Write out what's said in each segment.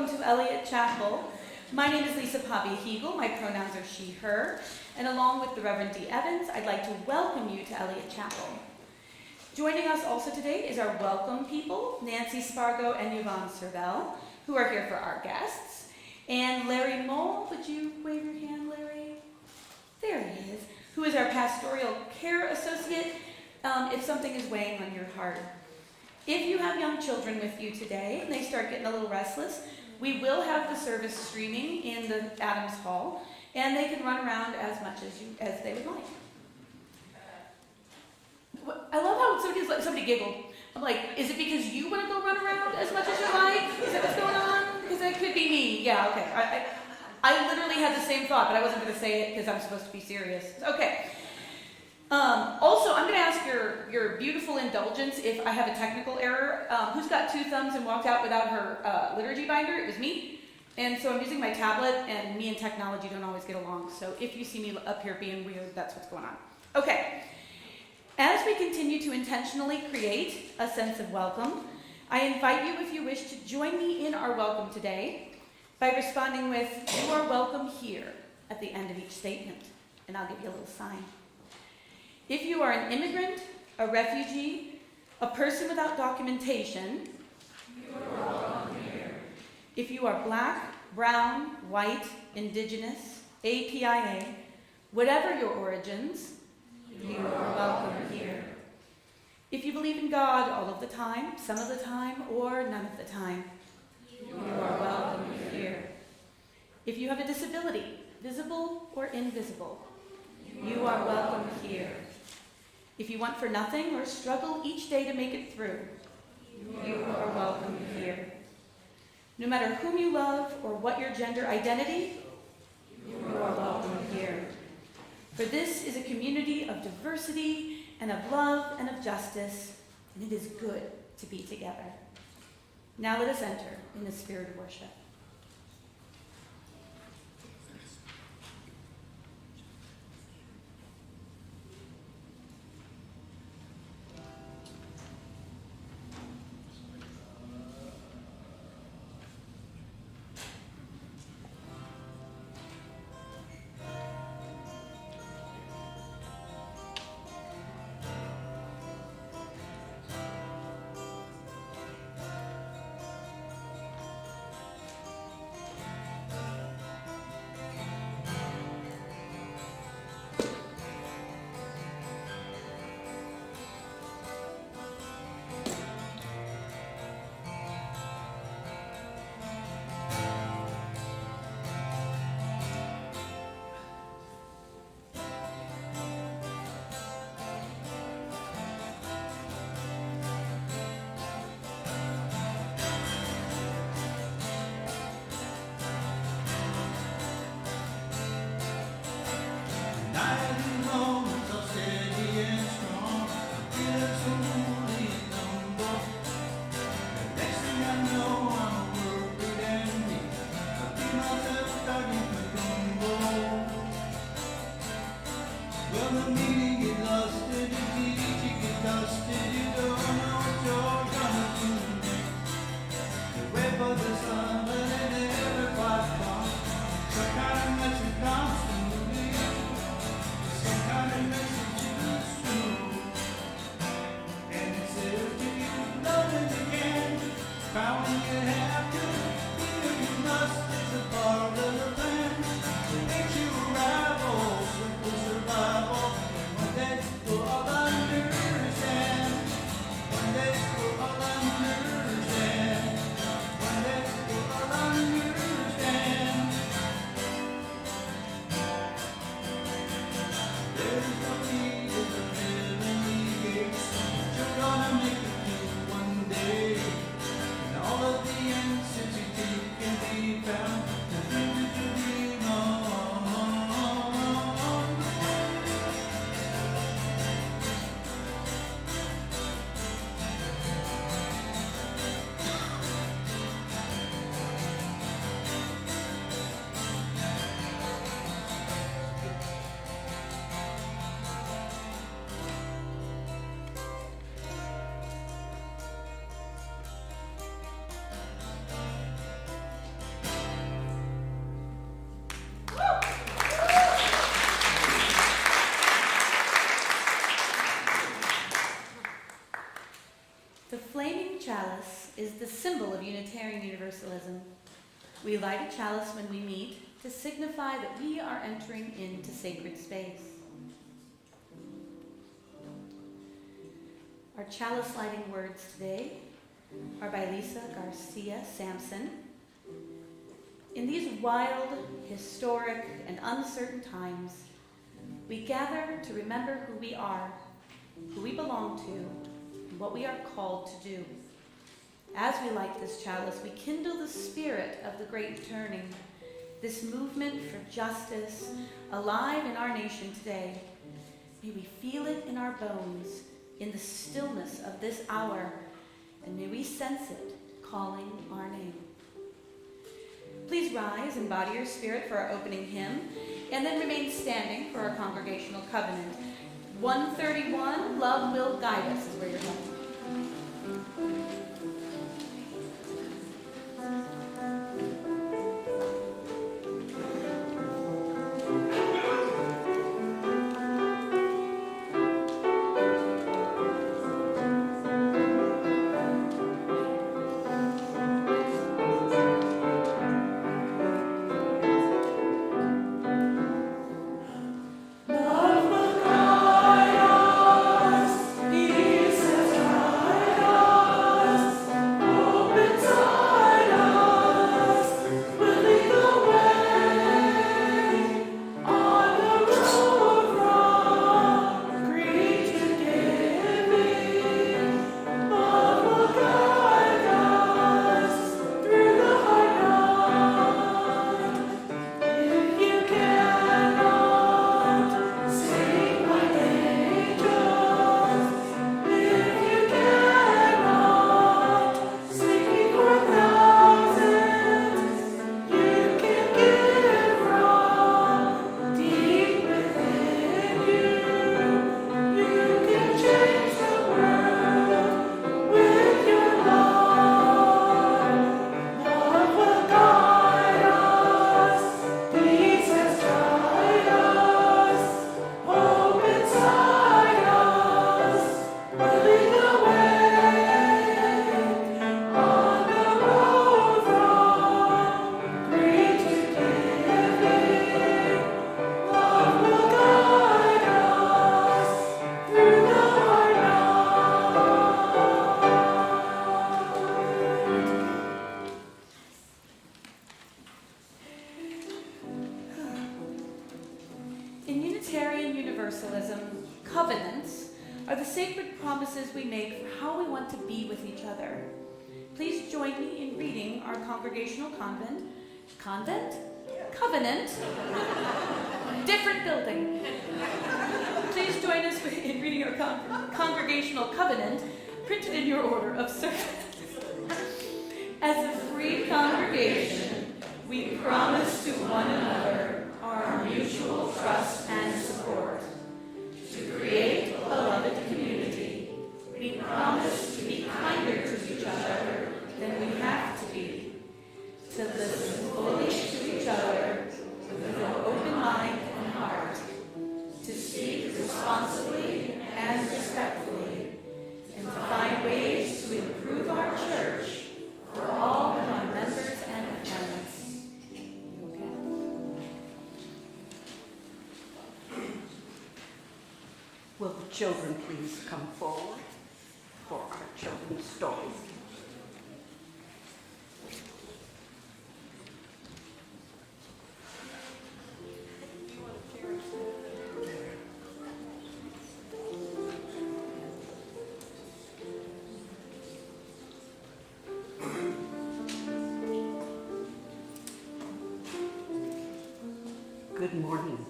welcome to Eliot Chapel. My name is Lisa Pavia-Hegel. My pronouns are she, her. And along with the Reverend D. Evans, I'd like to welcome you to Eliot Chapel. Joining us also today is our welcome people, Nancy Spargo and Yvonne Servel, who are here for our guests. And Larry Moll, would you wave your hand, Larry? There he is, who is our pastoral care associate, if something is weighing on your heart. If you have young children with you today and they start getting a little restless, we will have the service streaming in the Adams Hall, and they can run around as much as they would like. I love how somebody giggled. I'm like, is it because you want to go run around as much as you like? Is that what's going on? Because that could be me. Yeah, okay. I literally had the same thought, but I wasn't going to say it because I'm supposed to be serious. Okay. Also, I'm going to ask your beautiful indulgence if I have a technical error. Who's got two thumbs and walked out without her liturgy binder? It was me. And so I'm using my tablet, and me and technology don't always get along. So if you see me up here being weird, that's what's going on. Okay. As we continue to intentionally create a sense of welcome, I invite you, if you wish, to join me in our welcome today by responding with, "You are welcome here," at the end of each statement. And I'll give you a little sign. If you are an immigrant, a refugee, a person without documentation, you are welcome here. If you are black, brown, white, indigenous, APIA, whatever your origins, you are welcome here. If you believe in God all of the time, some of the time, or none of the time, you are welcome here. If you have a disability, visible or invisible, you are welcome here. If you want for nothing or struggle each day to make it through, you are welcome here. No matter whom you love or what your gender identity, you are welcome here. For this is a community of diversity and of love and of justice, and it is good to be together. Now let us enter in the spirit of worship. All of the is the symbol of Unitarian Universalism. We light a chalice when we meet to signify that we are entering into sacred space. Our chalice lighting words today are by Lisa Garcia Sampson. In these wild, historic, and uncertain times, we gather to remember who we are, who we belong to, and what we are called to do. As we light this chalice, we kindle the spirit of the Great Turning, this movement for justice, alive in our nation today. May we feel it in our bones, in the stillness of this hour, and may we sense it calling our name. Please rise and body your spirit for our opening hymn, and then remain standing for our congregational covenant. 131, Love Will Guide Us, is where you're going. Covenants are the sacred promises we make for how we want to be with each other. Please join me in reading our congregational covenant. Different building. Please join us in reading our congregational covenant, printed in your order of service. As a free congregation, we promise to one another our mutual trust and support. To create a beloved community, we promise to be kinder to each other than we have to be. To listen fully to each other with an open mind and heart. To speak responsibly and respectfully. And to find ways to improve our church for all of our members and parents. Will the children please come forward for our children's story? Good morning.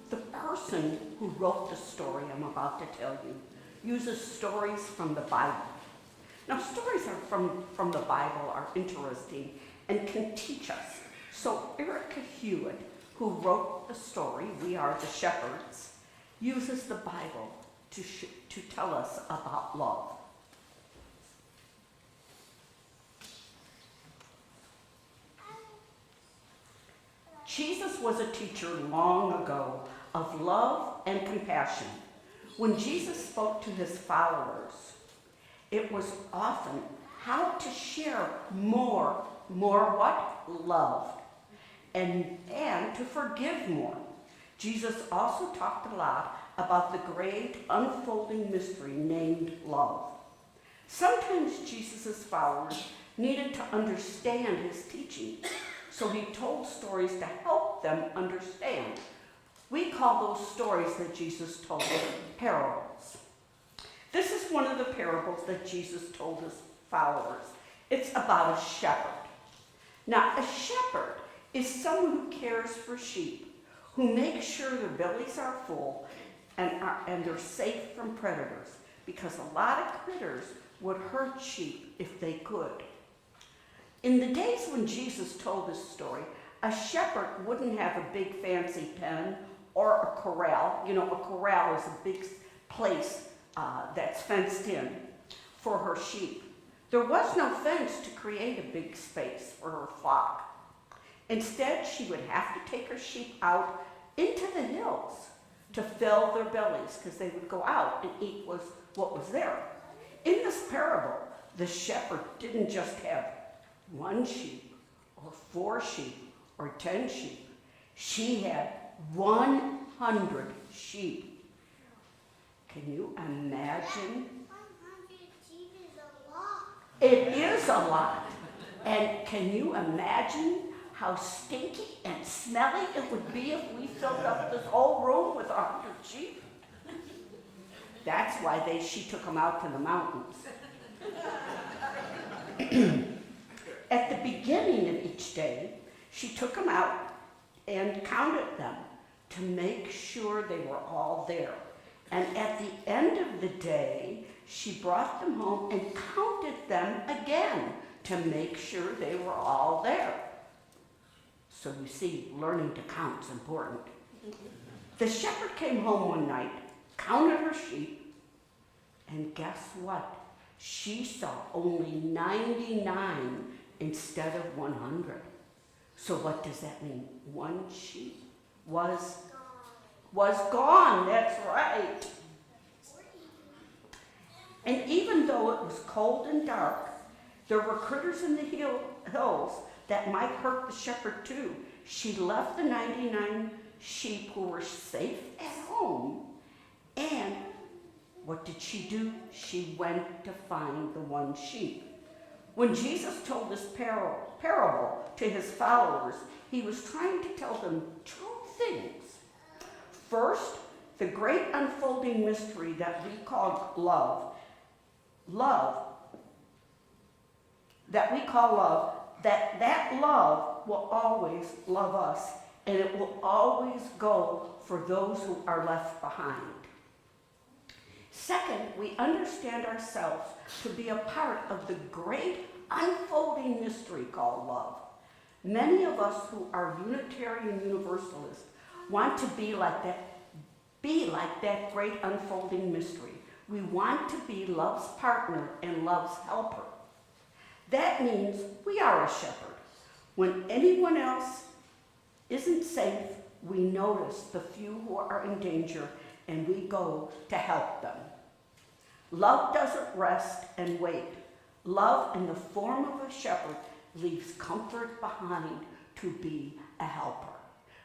The person who wrote the story I'm about to tell you uses stories from the Bible. Now, stories from the Bible are interesting and can teach us. So Erica Hewitt, who wrote the story, We Are the Shepherds, uses the Bible to tell us about love. Jesus was a teacher long ago of love and compassion. When Jesus spoke to his followers, It was often how to share more what? Love. And to forgive more. Jesus also talked a lot about the great unfolding mystery named love. Sometimes Jesus' followers needed to understand his teaching, so he told stories to help them understand. We call those stories that Jesus told parables. This is one of the parables that Jesus told his followers. It's about a shepherd. Now, a shepherd is someone who cares for sheep, who makes sure their bellies are full and they're safe from predators, because a lot of critters would hurt sheep if they could. In the days when Jesus told this story, a shepherd wouldn't have a big fancy pen or a corral. You know, a corral is a big place that's fenced in for her sheep. There was no fence to create a big space for her flock. Instead, she would have to take her sheep out into the hills to fill their bellies, because they would go out and eat what was there. In this parable, the shepherd didn't just have 1 sheep or 4 sheep or 10 sheep. She had 100 sheep. Can you imagine? 100 sheep is a lot. It is a lot. And can you imagine how stinky and smelly it would be if we filled up this whole room with 100 sheep? That's why she took them out to the mountains. At the beginning of each day, she took them out and counted them to make sure they were all there. And at the end of the day, she brought them home and counted them again to make sure they were all there. So you see, learning to count is important. The shepherd came home one night, counted her sheep, and guess what? She saw only 99 instead of 100. So what does that mean? 1 sheep was gone. That's right. And even though it was cold and dark, there were critters in the hills that might hurt the shepherd too. She left the 99 sheep who were safe at home, and what did she do? She went to find the 1 sheep. When Jesus told this parable to his followers, he was trying to tell them 2 things. First, the great unfolding mystery that we call love, that love will always love us, and it will always go for those who are left behind. Second, we understand ourselves to be a part of the great unfolding mystery called love. Many of us who are Unitarian Universalists want to be like that great unfolding mystery. We want to be love's partner and love's helper. That means we are a shepherd. When anyone else isn't safe, we notice the few who are in danger and we go to help them. Love doesn't rest and wait. Love in the form of a shepherd leaves comfort behind to be a helper.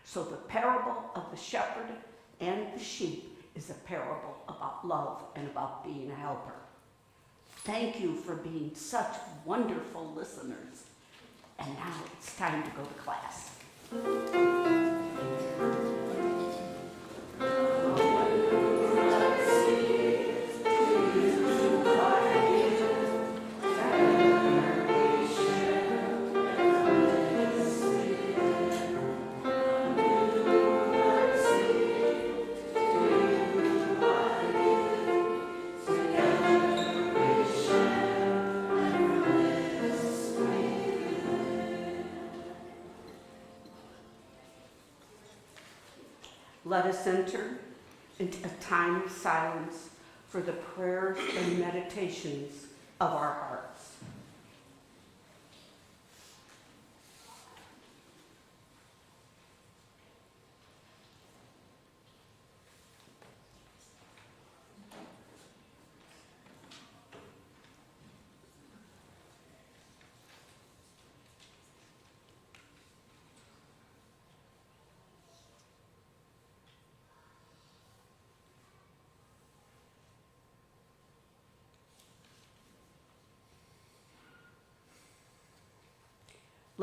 So the parable of the shepherd and the sheep is a parable about love and about being a helper. Thank you for being such wonderful listeners. And now it's time to go to class. Let us enter into a time of silence for the prayers and meditations of our hearts.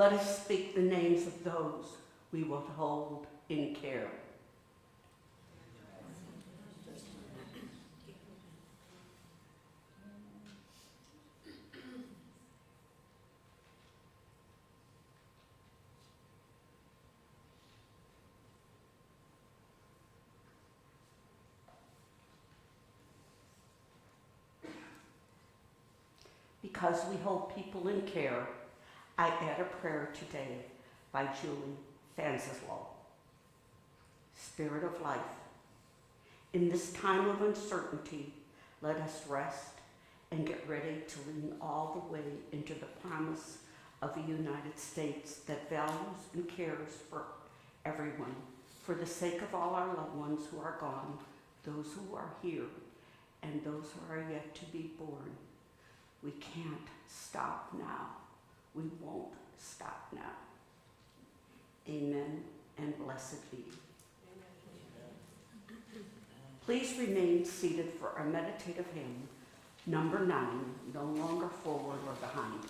Let us speak the names of those we will hold in care. Because we hold people in care, I add a prayer today by Julie Fanceslaw. Spirit of life, in this time of uncertainty, let us rest and get ready to lean all the way into the promise of a United States that values and cares for everyone, for the sake of all our loved ones who are gone, those who are here, and those who are yet to be born. We can't stop now. We won't stop now. Amen and blessed be. Please remain seated for our meditative hymn, number 9, No Longer Forward or Behind.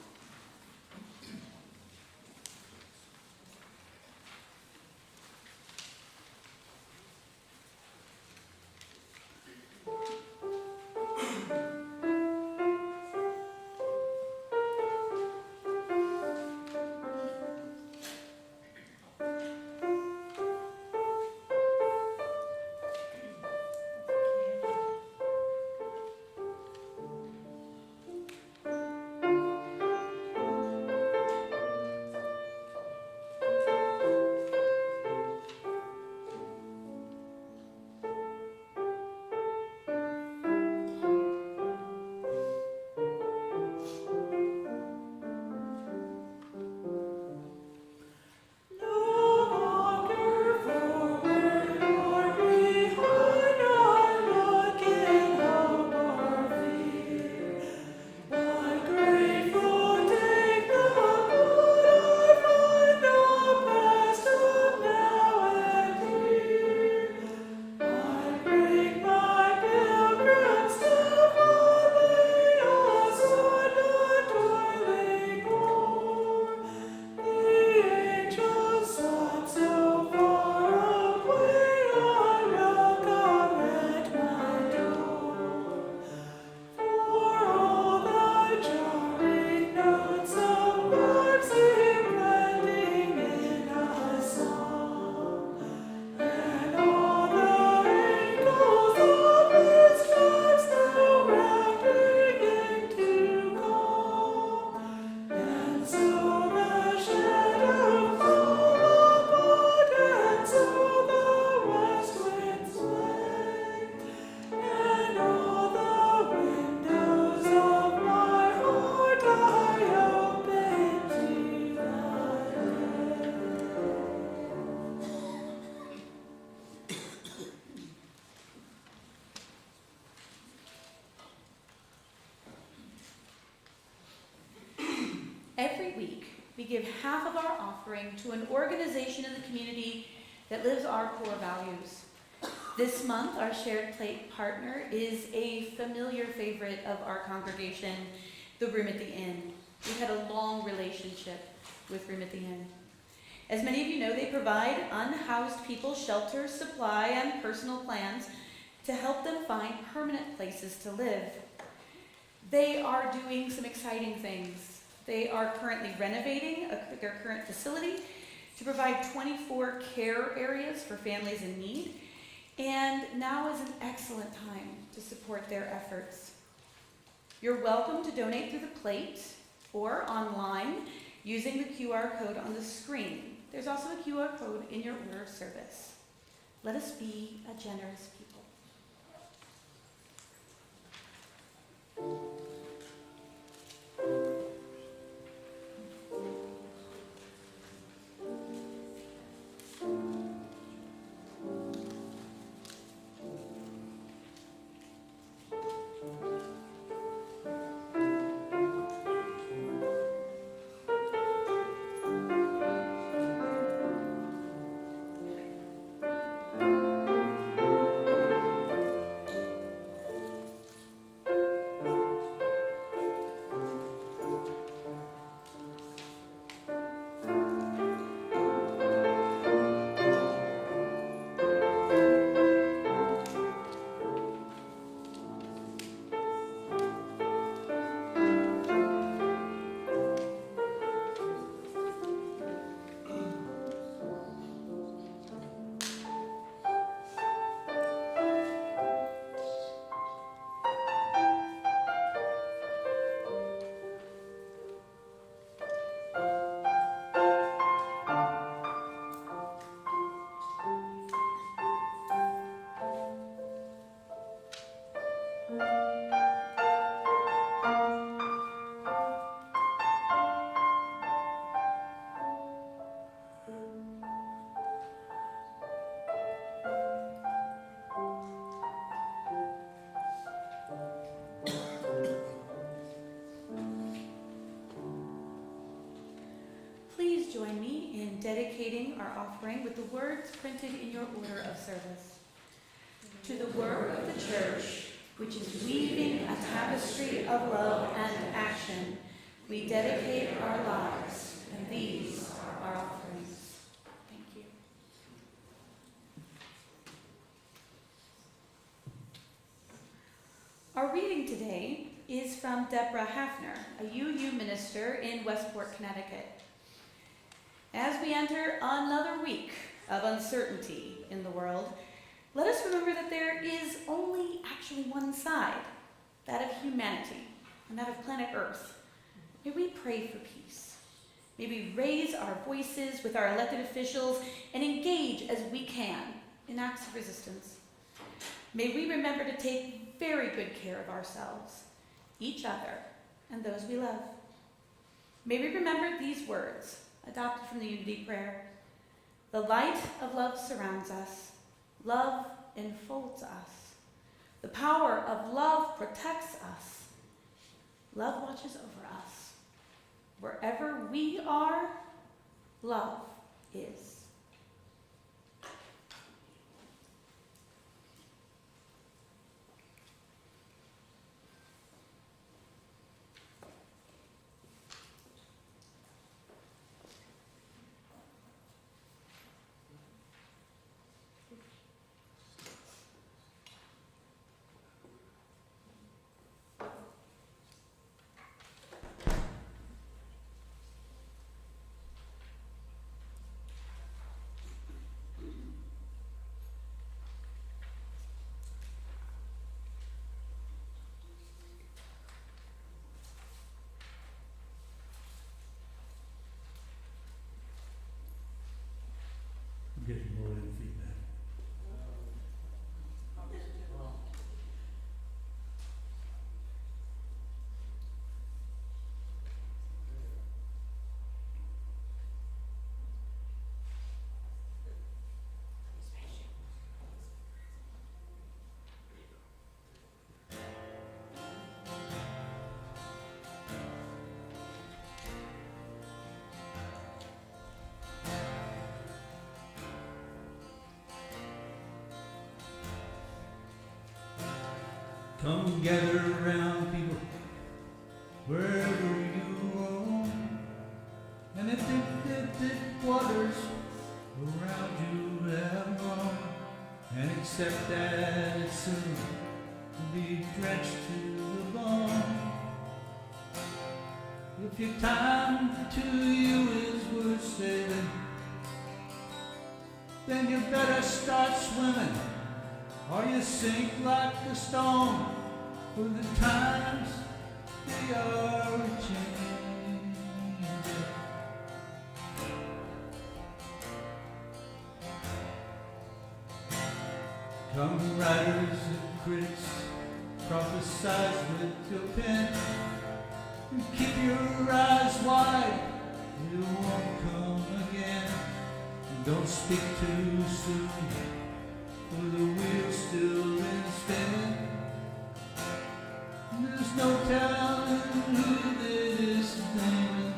Every week, we give half of our offering to an organization in the community that lives our core values. This month, our Shared Plate partner is a familiar favorite of our congregation, the Room at the Inn. We've had a long relationship with Room at the Inn. As many of you know, they provide unhoused people shelter, supply, and personal plans to help them find permanent places to live. They are doing some exciting things. They are currently renovating their current facility to provide 24 care areas for families in need, and now is an excellent time to support their efforts. You're welcome to donate through the plate or online using the QR code on the screen. There's also a QR code in your order of service. Let us be a generous people. and dedicating our offering with the words printed in your order of service. To the work of the church, which is weaving a tapestry of love and action, we dedicate our lives, and these are our offerings. Thank you. Our reading today is from Deborah Hafner, a UU minister in Westport, Connecticut. As we enter another week of uncertainty in the world, let us remember that there is only actually one side, that of humanity and that of planet Earth. May we pray for peace. May we raise our voices with our elected officials and engage as we can in acts of resistance. May we remember to take very good care of ourselves, each other, and those we love. May we remember these words, adopted from the Unity Prayer. The light of love surrounds us. Love enfolds us. The power of love protects us. Love watches over us. Wherever we are, love is. I'm getting more than feedback. Come gather around, people, wherever you roam, and if the waters around you have grown, and accept that it's soon will be drenched to the bone. If your time to you is worth saving, then you better start swimming, or you sink like a stone, for the times they are changing. Come writers and critics, prophesize with your pen, and keep your eyes wide, it won't come again. And don't speak too soon, for the wheel's still in spin. There's no telling who this is naming.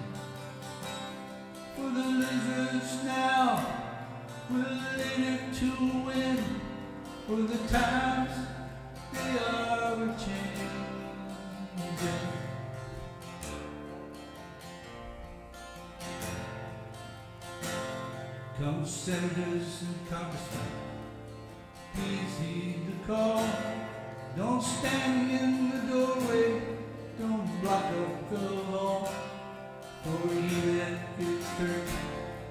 For the lizards now will later to win. For the times they are changing. Come senators and congressmen, please heed the call. Don't stand in the doorway, don't block up the hall. For he that gets hurt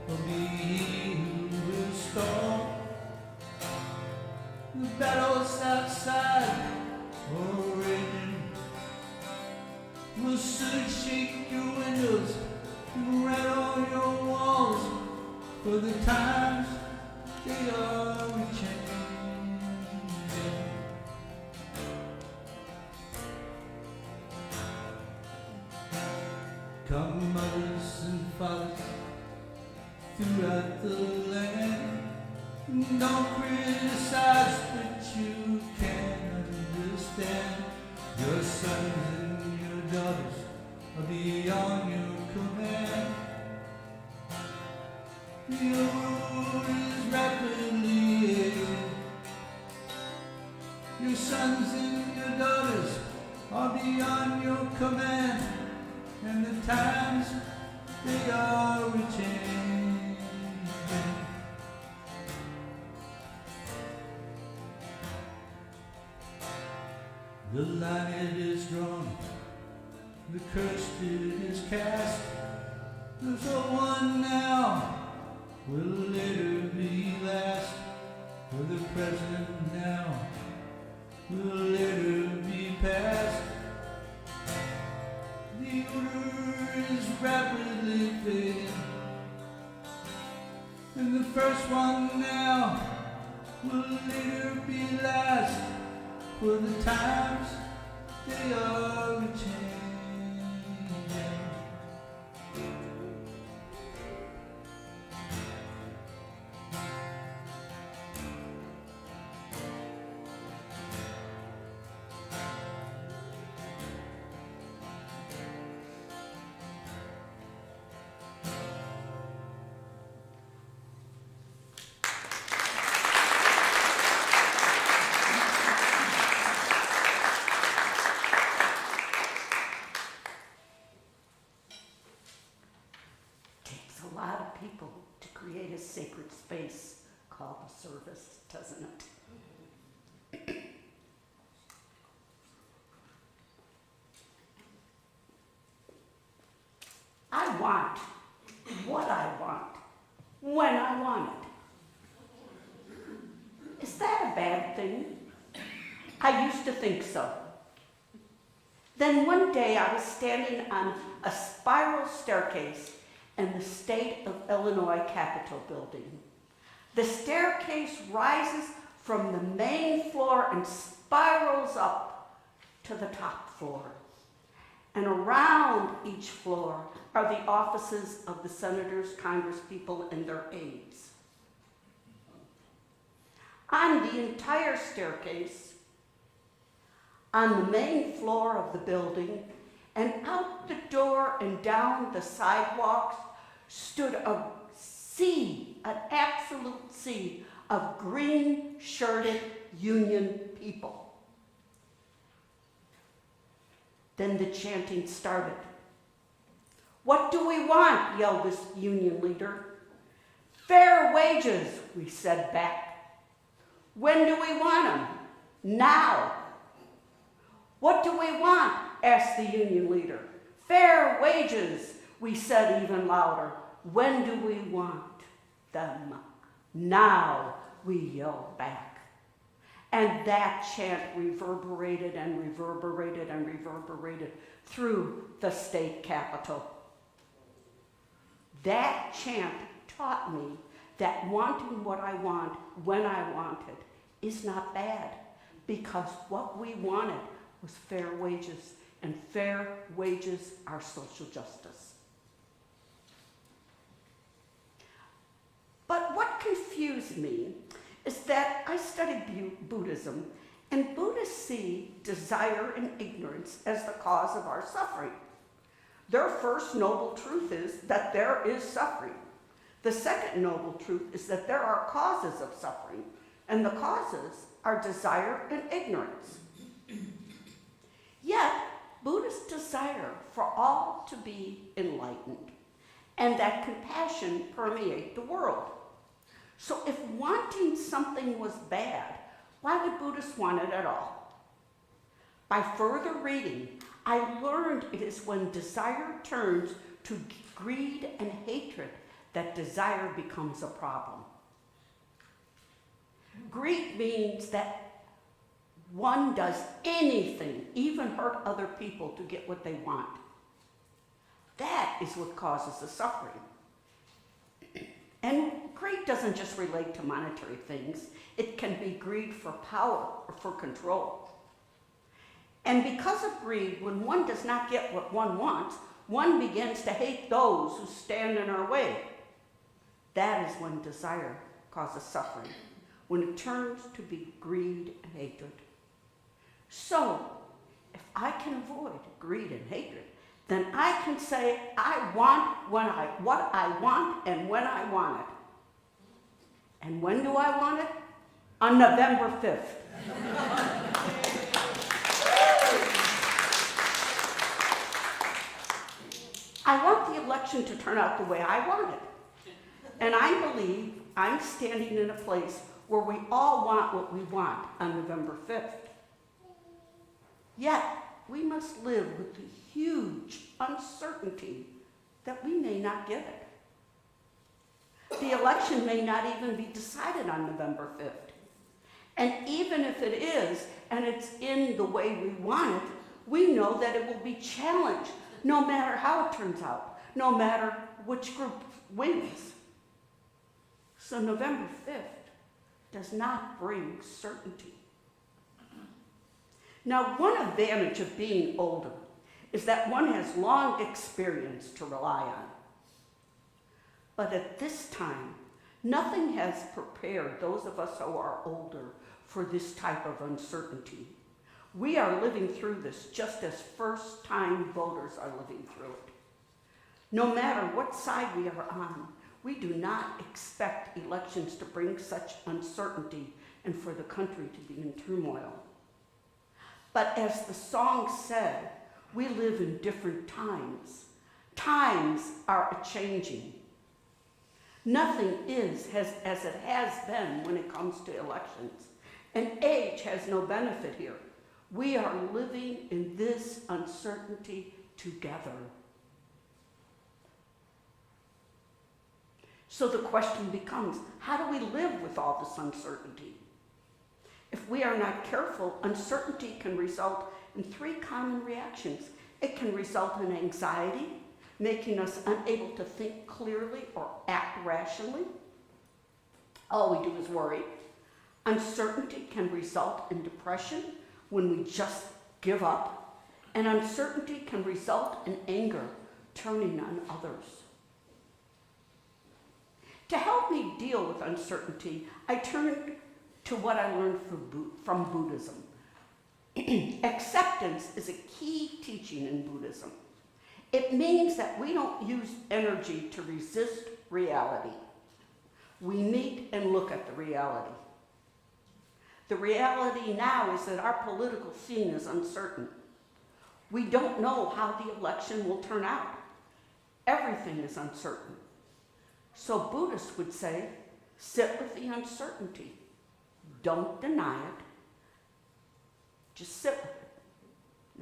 will be he who will stall. The battles outside are raging, will soon shake your windows and rattle your walls. For the times they are changing. Come mothers and fathers throughout the land, don't criticize what you can't understand. Your sons and your daughters are beyond your command. The world is rapidly aging. Your sons and your daughters are beyond your command, and the times they are changing. The line it is drawn, the curse it is cast. There's a one now, will later be last. For the present now, will later be past. The order is rapidly fading, and the first one now will later be last. For the times they are changing. A lot of people to create a sacred space called a service, doesn't it? I want what I want when I want it. Is that a bad thing? I used to think so. Then one day I was standing on a spiral staircase in the state of Illinois Capitol building. The staircase rises from the main floor and spirals up to the top floor. And around each floor are the offices of the senators, congresspeople, and their aides. On the entire staircase, on the main floor of the building, and out the door and down the sidewalks stood a sea, an absolute sea of green-shirted Union people. Then the chanting started. "What do we want?" yelled this Union leader. "Fair wages," we said back. "When do we want them?" "Now." "What do we want?" asked the Union leader. "Fair wages," we said even louder. "When do we want them?" "Now," we yelled back. And that chant reverberated and reverberated and reverberated through the state capitol. That chant taught me that wanting what I want when I want it is not bad, because what we wanted was fair wages, and fair wages are social justice. But what confused me is that I studied Buddhism, and Buddhists see desire and ignorance as the cause of our suffering. Their first noble truth is that there is suffering. The second noble truth is that there are causes of suffering, and the causes are desire and ignorance. Yet, Buddhists desire for all to be enlightened, and that compassion permeate the world. So if wanting something was bad, why would Buddhists want it at all? By further reading, I learned it is when desire turns to greed and hatred that desire becomes a problem. Greed means that one does anything, even hurt other people, to get what they want. That is what causes the suffering. And greed doesn't just relate to monetary things. It can be greed for power or for control. And because of greed, when one does not get what one wants, one begins to hate those who stand in our way. That is when desire causes suffering, when it turns to be greed and hatred. So, if I can avoid greed and hatred, then I can say I want what I want and when I want it. And when do I want it? On November 5th. I want the election to turn out the way I want it. And I believe I'm standing in a place where we all want what we want on November 5th. Yet, we must live with the huge uncertainty that we may not get it. The election may not even be decided on November 5th. And even if it is, and it's in the way we want it, we know that it will be challenged no matter how it turns out, no matter which group wins. So November 5th does not bring certainty. Now, one advantage of being older is that one has long experience to rely on. But at this time, nothing has prepared those of us who are older for this type of uncertainty. We are living through this just as first-time voters are living through it. No matter what side we are on, we do not expect elections to bring such uncertainty and for the country to be in turmoil. But as the song said, we live in different times. Times are a-changing. Nothing is as it has been when it comes to elections, and age has no benefit here. We are living in this uncertainty together. So the question becomes, how do we live with all this uncertainty? If we are not careful, uncertainty can result in three common reactions. It can result in anxiety, making us unable to think clearly or act rationally. All we do is worry. Uncertainty can result in depression when we just give up. And uncertainty can result in anger, turning on others. To help me deal with uncertainty, I turned to what I learned from Buddhism. Acceptance is a key teaching in Buddhism. It means that we don't use energy to resist reality. We meet and look at the reality. The reality now is that our political scene is uncertain. We don't know how the election will turn out. Everything is uncertain. So Buddhists would say, sit with the uncertainty. Don't deny it. Just sit with it.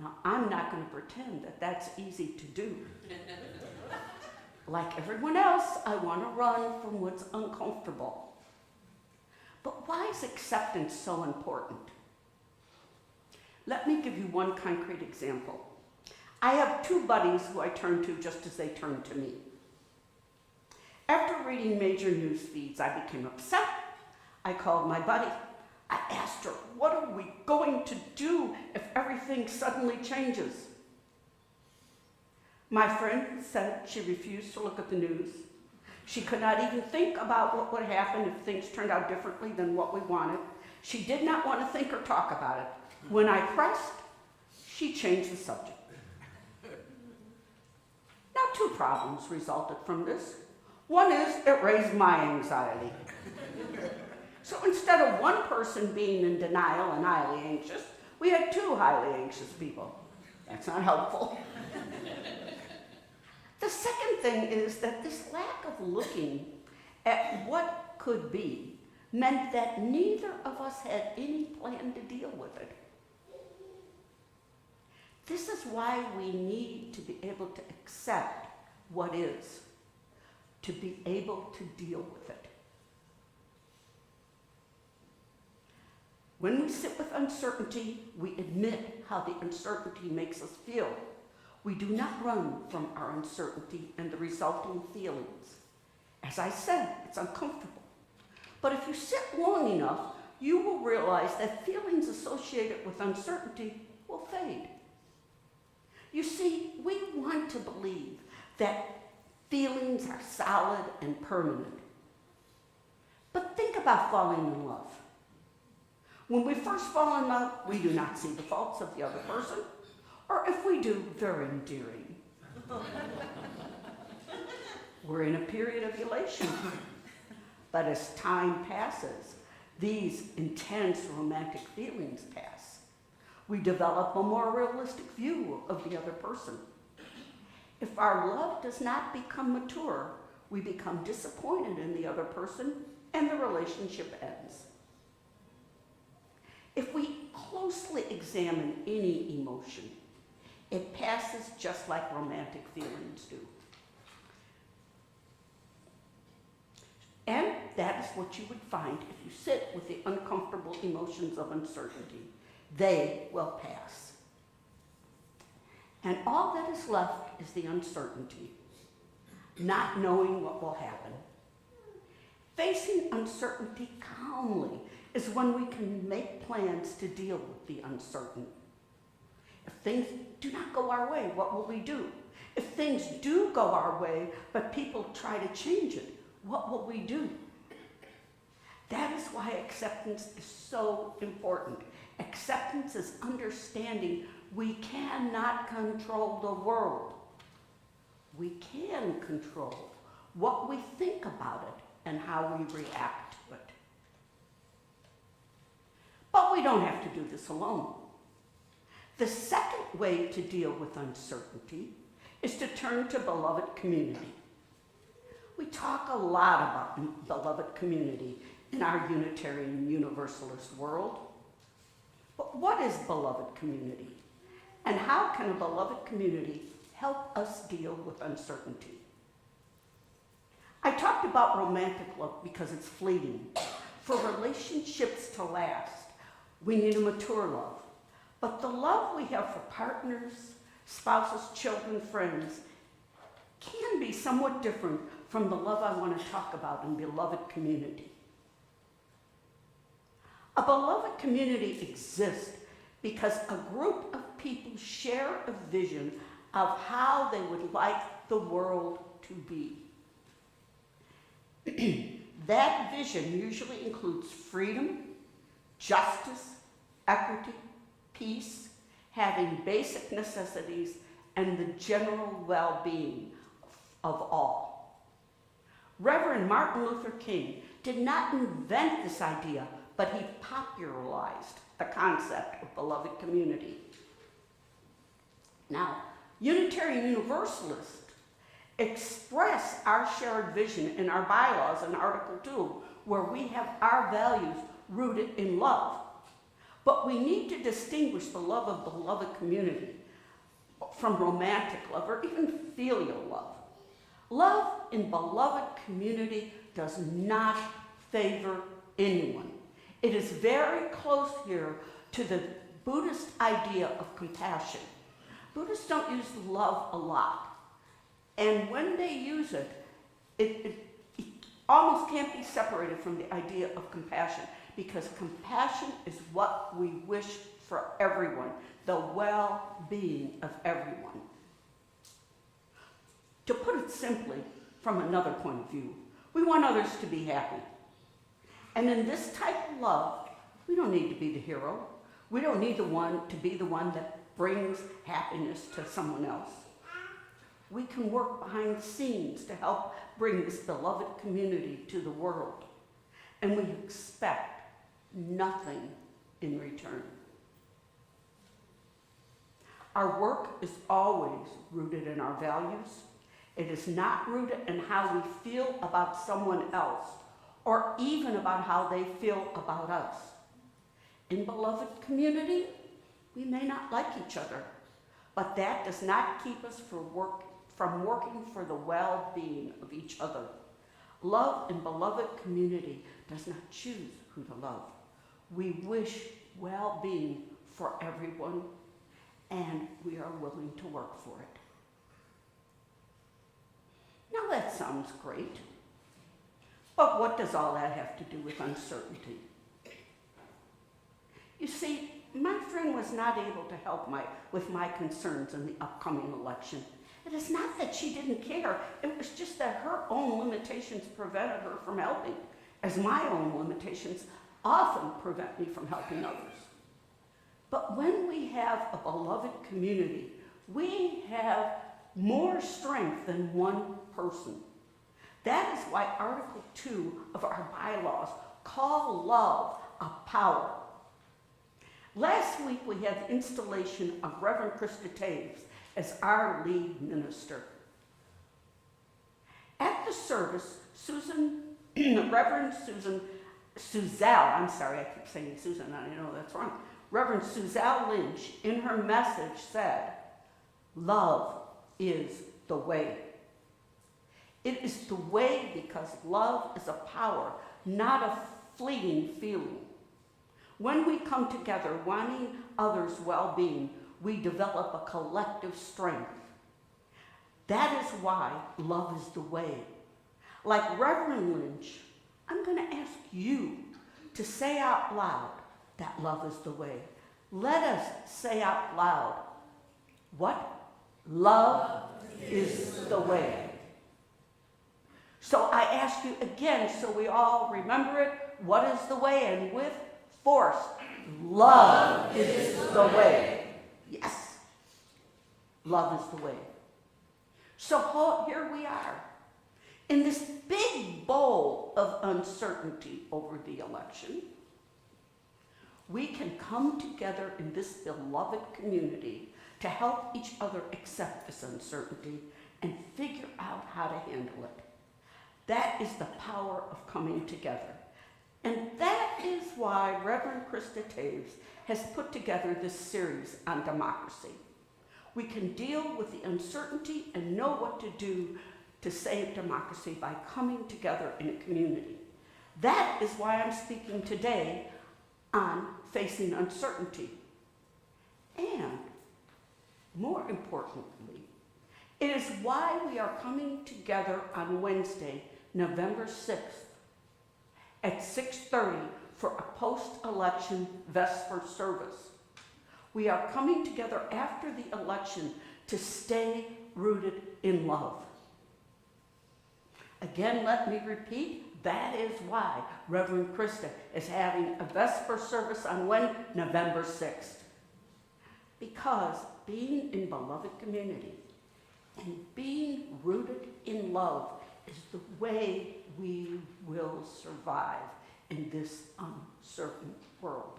Now, I'm not going to pretend that that's easy to do. Like everyone else, I want to run from what's uncomfortable. But why is acceptance so important? Let me give you one concrete example. I have two buddies who I turn to just as they turn to me. After reading major news feeds, I became upset. I called my buddy. I asked her, what are we going to do if everything suddenly changes? My friend said she refused to look at the news. She could not even think about what would happen if things turned out differently than what we wanted. She did not want to think or talk about it. When I pressed, she changed the subject. Now, two problems resulted from this. One is it raised my anxiety. So instead of one person being in denial and highly anxious, we had two highly anxious people. That's not helpful. The second thing is that this lack of looking at what could be meant that neither of us had any plan to deal with it. This is why we need to be able to accept what is, to be able to deal with it. When we sit with uncertainty, we admit how the uncertainty makes us feel. We do not run from our uncertainty and the resulting feelings. As I said, it's uncomfortable. But if you sit long enough, you will realize that feelings associated with uncertainty will fade. You see, we want to believe that feelings are solid and permanent. But think about falling in love. When we first fall in love, we do not see the faults of the other person, or if we do, very endearing. We're in a period of elation. But as time passes, these intense romantic feelings pass. We develop a more realistic view of the other person. If our love does not become mature, we become disappointed in the other person and the relationship ends. If we closely examine any emotion, it passes just like romantic feelings do. And that is what you would find if you sit with the uncomfortable emotions of uncertainty. They will pass. And all that is left is the uncertainty, not knowing what will happen. Facing uncertainty calmly is when we can make plans to deal with the uncertain. If things do not go our way, what will we do? If things do go our way, but people try to change it, what will we do? That is why acceptance is so important. Acceptance is understanding we cannot control the world. We can control what we think about it and how we react to it. But we don't have to do this alone. The second way to deal with uncertainty is to turn to beloved community. We talk a lot about beloved community in our Unitarian Universalist world. But what is beloved community? And how can a beloved community help us deal with uncertainty? I talked about romantic love because it's fleeting. For relationships to last, we need a mature love. But the love we have for partners, spouses, children, friends can be somewhat different from the love I want to talk about in beloved community. A beloved community exists because a group of people share a vision of how they would like the world to be. That vision usually includes freedom, justice, equity, peace, having basic necessities, and the general well-being of all. Reverend Martin Luther King did not invent this idea, but he popularized the concept of beloved community. Now, Unitarian Universalists express our shared vision in our bylaws in Article 2, where we have our values rooted in love. But we need to distinguish the love of beloved community from romantic love or even filial love. Love in beloved community does not favor anyone. It is very close here to the Buddhist idea of compassion. Buddhists don't use love a lot. And when they use it, it almost can't be separated from the idea of compassion, because compassion is what we wish for everyone, the well-being of everyone. To put it simply, from another point of view, we want others to be happy. And in this type of love, we don't need to be the hero. We don't need to be the one that brings happiness to someone else. We can work behind the scenes to help bring this beloved community to the world. And we expect nothing in return. Our work is always rooted in our values. It is not rooted in how we feel about someone else, or even about how they feel about us. In beloved community, we may not like each other, but that does not keep us from working for the well-being of each other. Love in beloved community does not choose who to love. We wish well-being for everyone, and we are willing to work for it. Now that sounds great, but what does all that have to do with uncertainty? You see, my friend was not able to help with my concerns in the upcoming election. It is not that she didn't care, it was just that her own limitations prevented her from helping, as my own limitations often prevent me from helping others. But when we have a beloved community, we have more strength than one person. That is why Article 2 of our bylaws call love a power. Last week we had the installation of Reverend Krista Taves as our lead minister. At the service, Reverend Suzelle, I'm sorry, I keep saying Susan, I know that's wrong. Reverend Suzelle Lynch, in her message, said, "Love is the way." It is the way because love is a power, not a fleeting feeling. When we come together wanting others' well-being, we develop a collective strength. That is why love is the way. Like Reverend Lynch, I'm going to ask you to say out loud that love is the way. Let us say out loud, what? Love is the way. So I ask you again, so we all remember it, what is the way? And with force, love is the way. Yes, love is the way. So here we are, in this big bowl of uncertainty over the election. We can come together in this beloved community to help each other accept this uncertainty and figure out how to handle it. That is the power of coming together. And that is why Reverend Krista Taves has put together this series on democracy. We can deal with the uncertainty and know what to do to save democracy by coming together in a community. That is why I'm speaking today on facing uncertainty. And more importantly, it is why we are coming together on Wednesday, November 6th at 6:30 for a post-election Vesper service. We are coming together after the election to stay rooted in love. Again, let me repeat, that is why Reverend Krista is having a Vesper service on when? November 6th. Because being in beloved community and being rooted in love is the way we will survive in this uncertain world.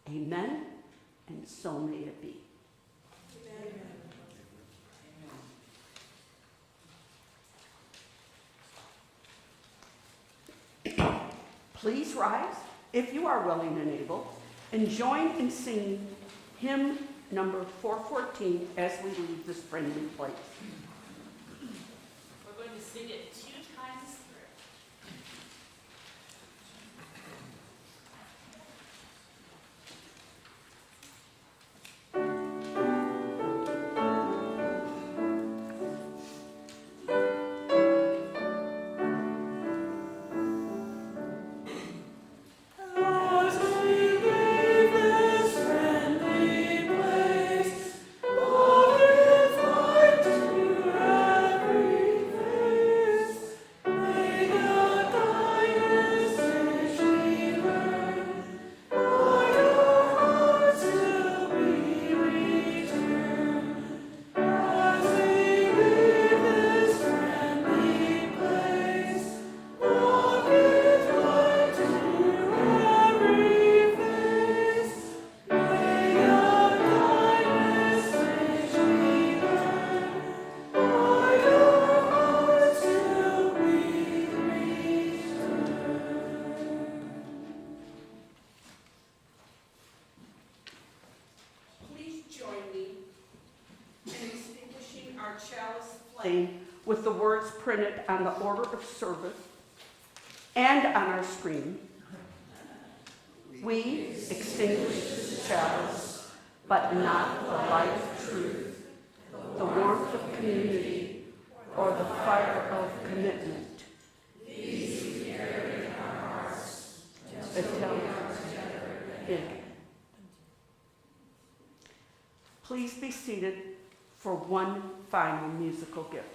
Amen, and so may it be. Amen. Please rise, if you are willing and able, and join in singing hymn number 414 as we leave this friendly place. We're going to sing it 2 times through. With the words printed on the order of service and on our screen. We extinguish the chalice, but not the light of truth, the warmth of community, or the fire of commitment. These we carry in our hearts until we are together again. Please be seated for one final musical gift.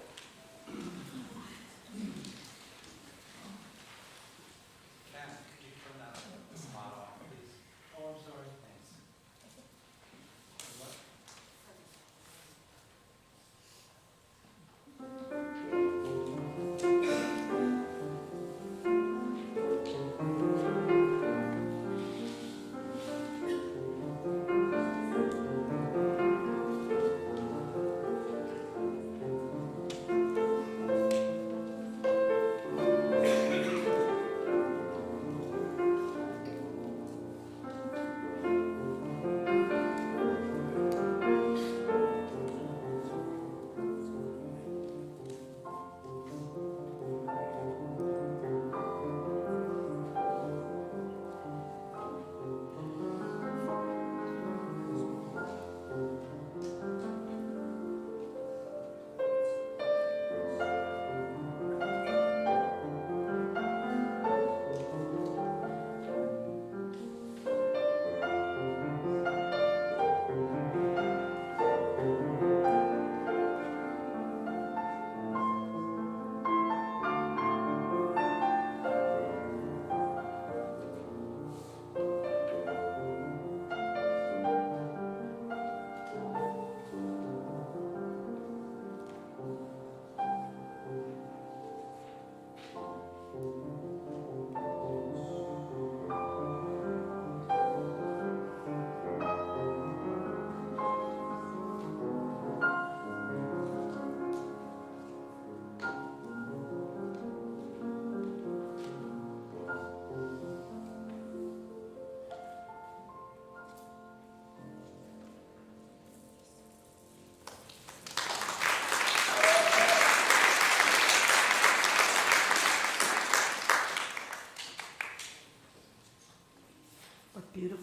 Thanks.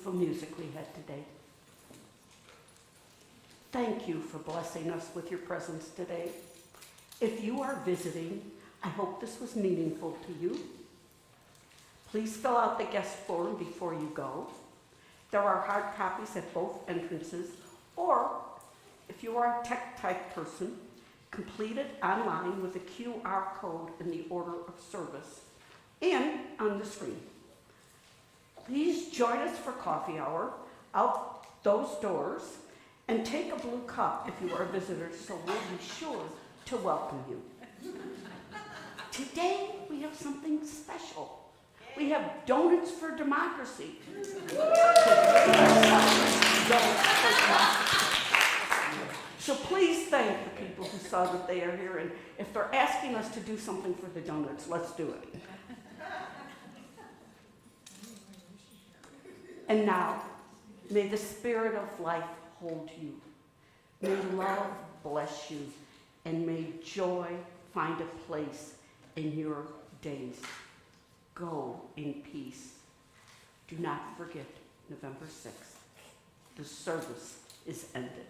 beautiful music we had today. Thank you for blessing us with your presence today. If you are visiting, I hope this was meaningful to you. Please fill out the guest form before you go. There are hard copies at both entrances, or if you are a tech type person, complete it online with a QR code in the order of service and on the screen. Please join us for coffee hour out those doors, and take a blue cup if you are a visitor, so we'll be sure to welcome you. Today we have something special. We have Donuts for Democracy. So please thank the people who saw that they are here, and if they're asking us to do something for the donuts, let's do it. And now, may the spirit of life hold you. May love bless you, and may joy find a place in your days. Go in peace. Do not forget November 6th. The service is ended.